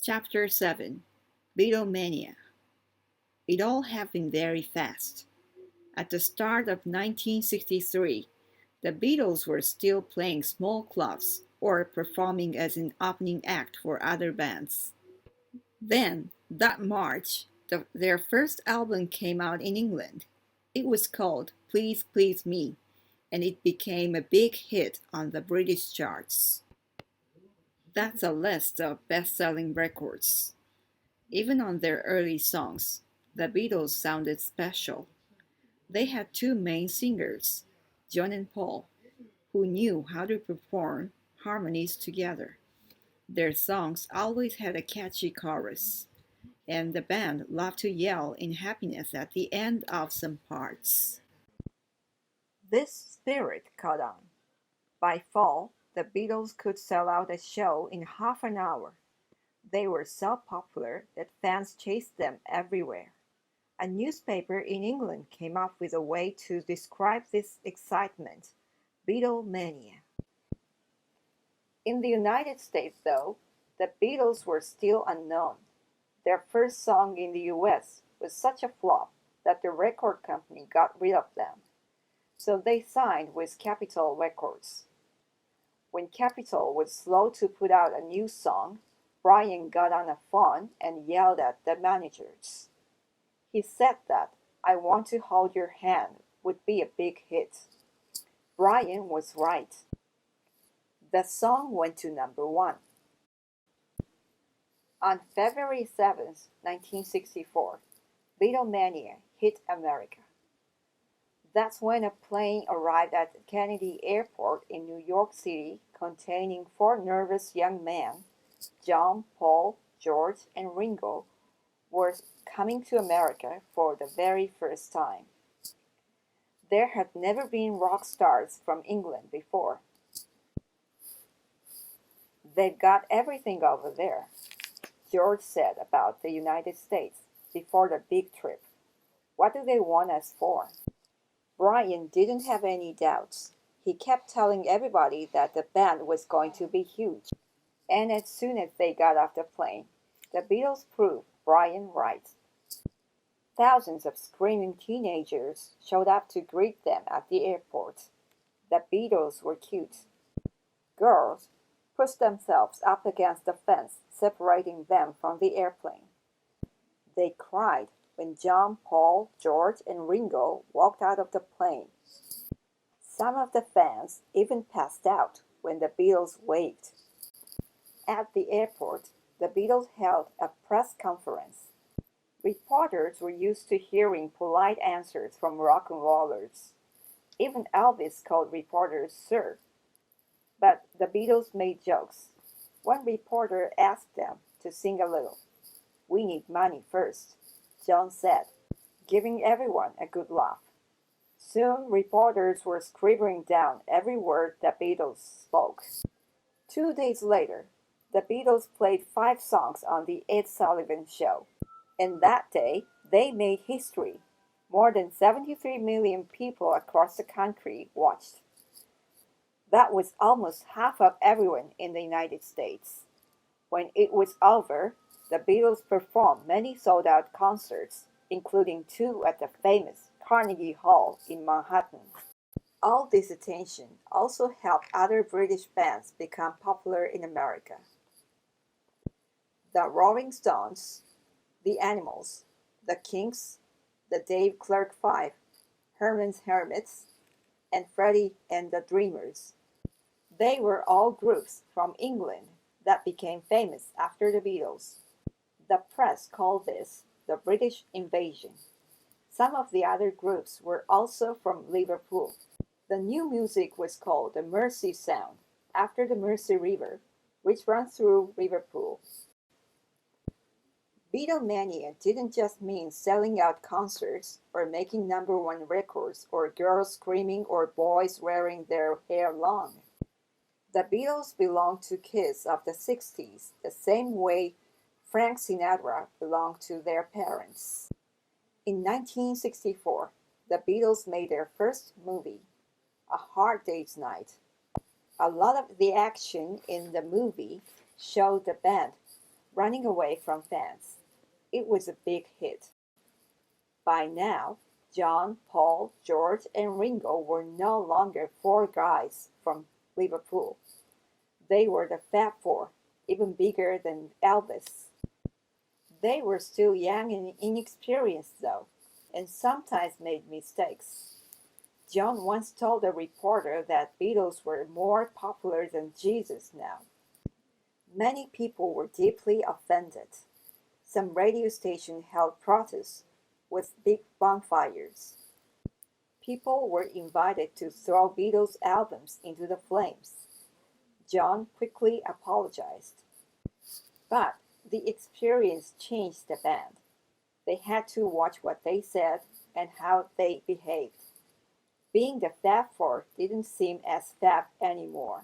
Chapter 7 Beatlemania. It all happened very fast. At the start of 1963, the Beatles were still playing small clubs or performing as an opening act for other bands. Then, that March, their first album came out in England. It was called Please Please Me, and it became a big hit on the British charts. That's a list of best-selling records. Even on their early songs, the Beatles sounded special. They had two main singers, John and Paul, who knew how to perform harmonies together. Their songs always had a catchy chorus, and the band loved to yell in happiness at the end of some parts. This spirit caught on. By fall, the Beatles could sell out a show in half an hour. They were so popular that fans chased them everywhere. A newspaper in England came up with a way to describe this excitement: Beatlemania. In the United States, though, the Beatles were still unknown. Their first song in the US was such a flop that the record company got rid of them. So they signed with Capitol Records. When Capitol was slow to put out a new song, Brian got on a phone and yelled at the managers. He said that "I Want to Hold Your Hand" would be a big hit. Brian was right. The song went to number one. On February 7th, 1964, Beatlemania hit America. That's when a plane arrived at Kennedy Airport in New York City containing four nervous young men, John, Paul, George, and Ringo, were coming to America for the very first time. There had never been rock stars from England before. "They've got everything over there," George said about the United States before the big trip. "What do they want us for?" Brian didn't have any doubts. He kept telling everybody that the band was going to be huge. And as soon as they got off the plane, the Beatles proved Brian right. Thousands of screaming teenagers showed up to greet them at the airport. The Beatles were cute. Girls pushed themselves up against the fence separating them from the airplane. They cried when John, Paul, George, and Ringo walked out of the plane. Some of the fans even passed out when the Beatles waved. At the airport, the Beatles held a press conference. Reporters were used to hearing polite answers from rock and rollers. Even Elvis called reporters "sir." But the Beatles made jokes. One reporter asked them to sing a little. "We need money first," John said, giving everyone a good laugh. Soon reporters were scribbling down every word the Beatles spoke. 2 days later, the Beatles played 5 songs on The Ed Sullivan Show. And that day, they made history. More than 73 million people across the country watched. That was almost half of everyone in the United States. When it was over, the Beatles performed many sold-out concerts, including 2 at the famous Carnegie Hall in Manhattan. All this attention also helped other British bands become popular in America. The Rolling Stones, the Animals, the Kinks, the Dave Clark Five, Herman's Hermits, and Freddie and the Dreamers. They were all groups from England that became famous after the Beatles. The press called this the British Invasion. Some of the other groups were also from Liverpool. The new music was called the Mersey Sound, after the Mersey River, which runs through Liverpool. Beatlemania didn't just mean selling out concerts or making number one records or girls screaming or boys wearing their hair long. The Beatles belonged to kids of the 60s the same way Frank Sinatra belonged to their parents. In 1964, the Beatles made their first movie, A Hard Day's Night. A lot of the action in the movie showed the band running away from fans. It was a big hit. By now, John, Paul, George, and Ringo were no longer four guys from Liverpool. They were the Fab Four, even bigger than Elvis. They were still young and inexperienced, though, and sometimes made mistakes. John once told a reporter that Beatles were more popular than Jesus now. Many people were deeply offended. Some radio stations held protests with big bonfires. People were invited to throw Beatles albums into the flames. John quickly apologized. But the experience changed the band. They had to watch what they said and how they behaved. Being the Fab Four didn't seem as fab anymore.